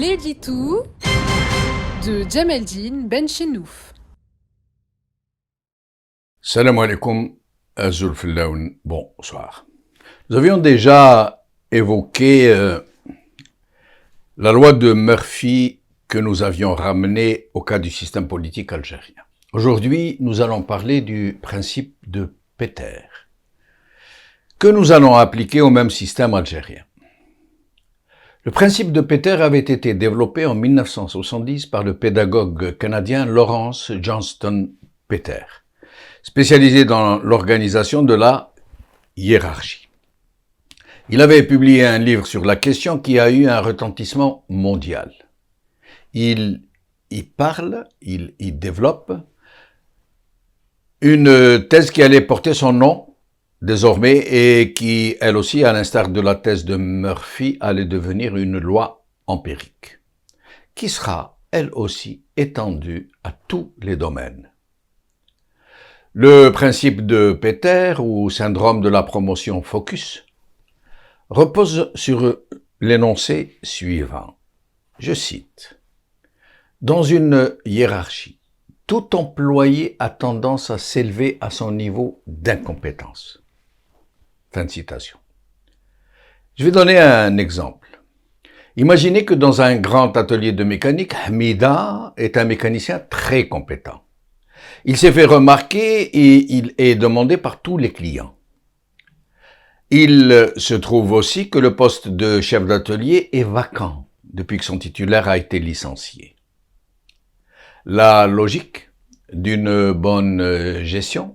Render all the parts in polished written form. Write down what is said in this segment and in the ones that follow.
l'édito de Djemeldine Benchenouf. Salam alaikum, Azul Fillaoun, bonsoir. Nous avions déjà évoqué la loi de Murphy que nous avions ramenée au cas du système politique algérien. Aujourd'hui, nous allons parler du principe de Peter, que nous allons appliquer au même système algérien. Le principe de Peter avait été développé en 1970 par le pédagogue canadien Lawrence Johnston Peter, spécialisé dans l'organisation de la hiérarchie. Il avait publié un livre sur la question qui a eu un retentissement mondial. Il y parle, il y développe une thèse qui allait porter son nom désormais et qui, elle aussi, à l'instar de la thèse de Murphy, allait devenir une loi empirique, qui sera, elle aussi, étendue à tous les domaines. Le principe de Peter, ou syndrome de la promotion focus, repose sur l'énoncé suivant. Je cite. Dans une hiérarchie, tout employé a tendance à s'élever à son niveau d'incompétence. Fin de citation. Je vais donner un exemple. Imaginez que dans un grand atelier de mécanique, Hamida est un mécanicien très compétent. Il s'est fait remarquer et il est demandé par tous les clients. Il se trouve aussi que le poste de chef d'atelier est vacant depuis que son titulaire a été licencié. La logique d'une bonne gestion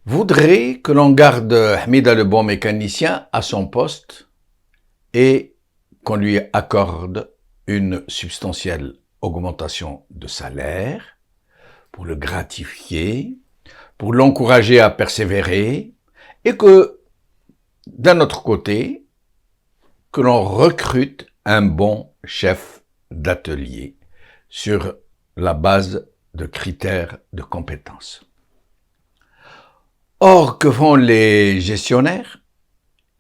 voudrait que l'on garde Hamida le bon mécanicien à son poste et qu'on lui accorde une substantielle augmentation de salaire pour le gratifier, pour l'encourager à persévérer et que, d'un autre côté, que l'on recrute un bon chef d'atelier sur la base de critères de compétence. Or, que font les gestionnaires?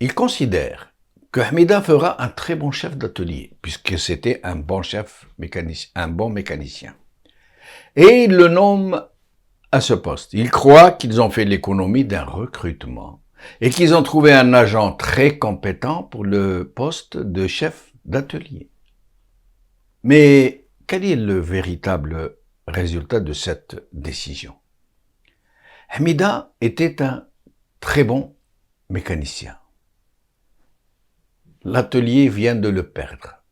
Ils considèrent que Hamida fera un très bon chef d'atelier, puisque c'était un bon chef mécanicien, un bon mécanicien. Et ils le nomment à ce poste. Ils croient qu'ils ont fait l'économie d'un recrutement et qu'ils ont trouvé un agent très compétent pour le poste de chef d'atelier. Mais quel est le véritable résultat de cette décision? Hamida était un très bon mécanicien. L'atelier vient de le perdre.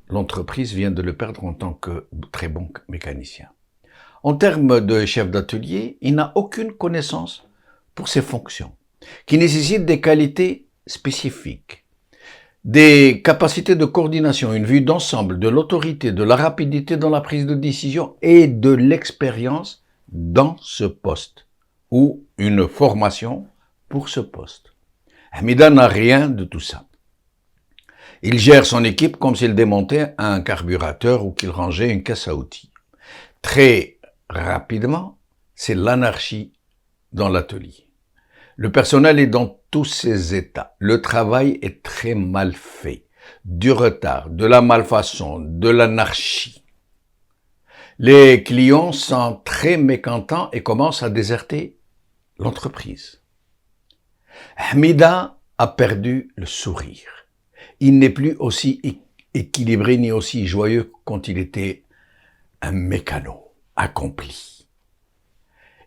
L'entreprise vient de le perdre en tant que très bon mécanicien. En termes de chef d'atelier, il n'a aucune connaissance pour ses fonctions, qui nécessitent des qualités spécifiques, des capacités de coordination, une vue d'ensemble, de l'autorité, de la rapidité dans la prise de décision et de l'expérience dans ce poste, ou une formation pour ce poste. Hamida n'a rien de tout ça. Il gère son équipe comme s'il démontait un carburateur ou qu'il rangeait une caisse à outils. Très rapidement, c'est l'anarchie dans l'atelier. Le personnel est dans tous ses états. Le travail est très mal fait. Du retard, de la malfaçon, de l'anarchie. Les clients sont très mécontents et commencent à déserter l'entreprise. Hamida a perdu le sourire. Il n'est plus aussi équilibré ni aussi joyeux quand il était un mécano accompli.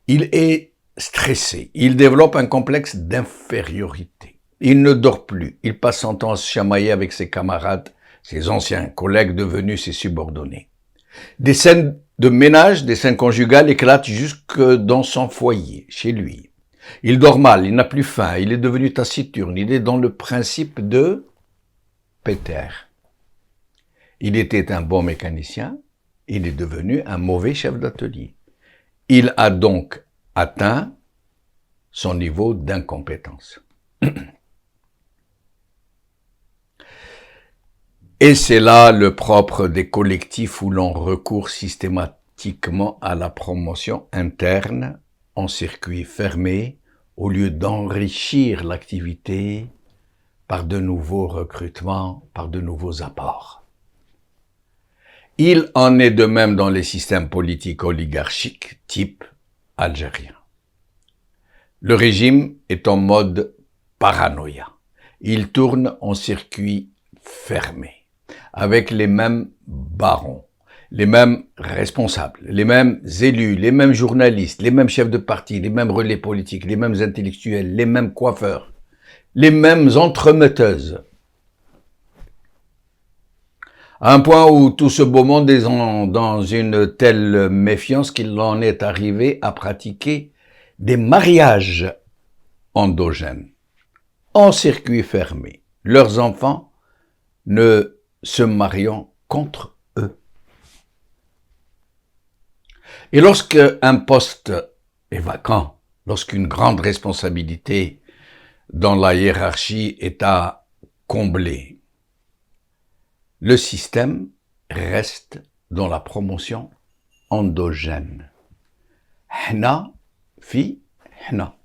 Il est stressé. Il développe un complexe d'infériorité. Il ne dort plus. Il passe son temps à se chamailler avec ses camarades, ses anciens collègues devenus ses subordonnés. Des scènes de ménage, des scènes conjugales éclatent jusque dans son foyer, chez lui. Il dort mal, il n'a plus faim, il est devenu taciturne, il est dans le principe de Peter. Il était un bon mécanicien, il est devenu un mauvais chef d'atelier. Il a donc atteint son niveau d'incompétence. Et c'est là le propre des collectifs où l'on recourt systématiquement à la promotion interne en circuit fermé au lieu d'enrichir l'activité par de nouveaux recrutements, par de nouveaux apports. Il en est de même dans les systèmes politiques oligarchiques type algérien. Le régime est en mode paranoïa. Il tourne en circuit fermé, avec les mêmes barons, les mêmes responsables, les mêmes élus, les mêmes journalistes, les mêmes chefs de parti, les mêmes relais politiques, les mêmes intellectuels, les mêmes coiffeurs, les mêmes entremetteuses. À un point où tout ce beau monde est dans une telle méfiance qu'il en est arrivé à pratiquer des mariages endogènes, en circuit fermé, leurs enfants ne se mariant qu'entre eux. Et lorsque un poste est vacant, lorsqu'une grande responsabilité dans la hiérarchie est à combler, le système reste dans la promotion endogène. Hna, fi, hna.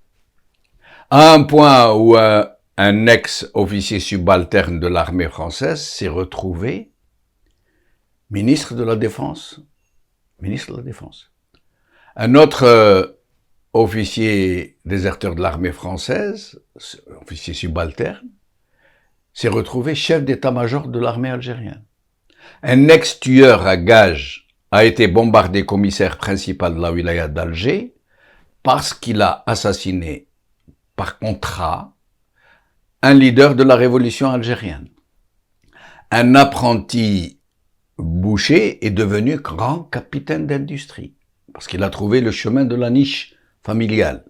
À un point où un ex-officier subalterne de l'armée française s'est retrouvé ministre de la Défense. Ministre de la Défense. Un autre officier déserteur de l'armée française, officier subalterne, s'est retrouvé chef d'état-major de l'armée algérienne. Un ex-tueur à gages a été bombardé commissaire principal de la wilaya d'Alger parce qu'il a assassiné par contrat un leader de la révolution algérienne. Un apprenti boucher est devenu grand capitaine d'industrie parce qu'il a trouvé le chemin de la niche familiale.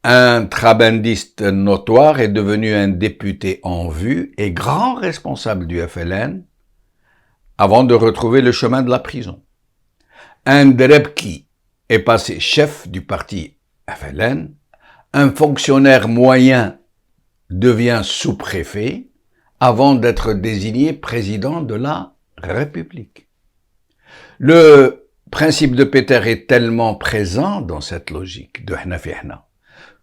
Un trabendiste notoire est devenu un député en vue et grand responsable du FLN avant de retrouver le chemin de la prison. Un Drebki est passé chef du parti FLN. Un fonctionnaire moyen devient sous-préfet avant d'être désigné président de la République. Le principe de Peter est tellement présent dans cette logique de Hna fi Hna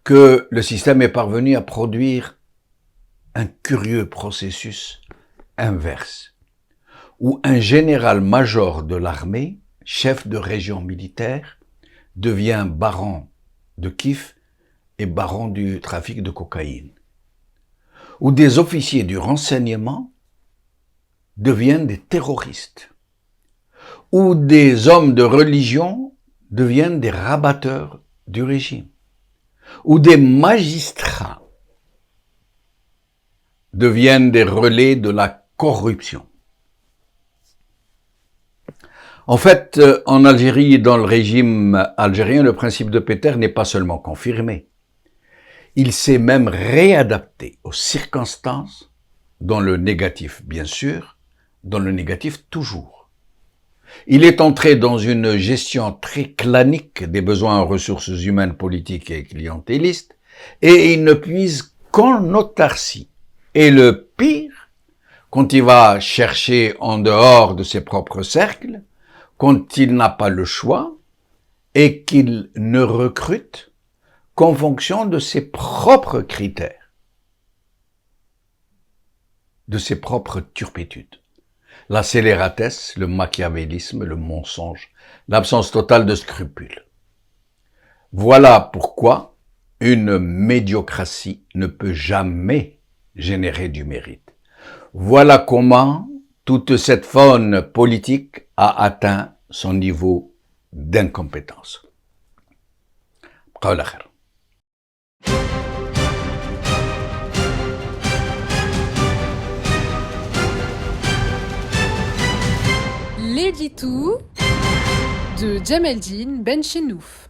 que le système est parvenu à produire un curieux processus inverse, où un général-major de l'armée, chef de région militaire, devient baron de Kif et baron du trafic de cocaïne, où des officiers du renseignement deviennent des terroristes, où des hommes de religion deviennent des rabatteurs du régime, où des magistrats deviennent des relais de la corruption. En fait, en Algérie et dans le régime algérien, le principe de Peter n'est pas seulement confirmé, il s'est même réadapté aux circonstances, dans le négatif bien sûr, dans le négatif toujours. Il est entré dans une gestion très clanique des besoins en ressources humaines, politiques et clientélistes, et il ne puise qu'en autarcie. Et le pire, quand il va chercher en dehors de ses propres cercles, quand il n'a pas le choix, et qu'il ne recrute qu'en fonction de ses propres critères, de ses propres turpitudes. La scélératesse, le machiavélisme, le mensonge, l'absence totale de scrupules. Voilà pourquoi une médiocratie ne peut jamais générer du mérite. Voilà comment toute cette faune politique a atteint son niveau d'incompétence. L'édito de Djemeldine Benchenouf.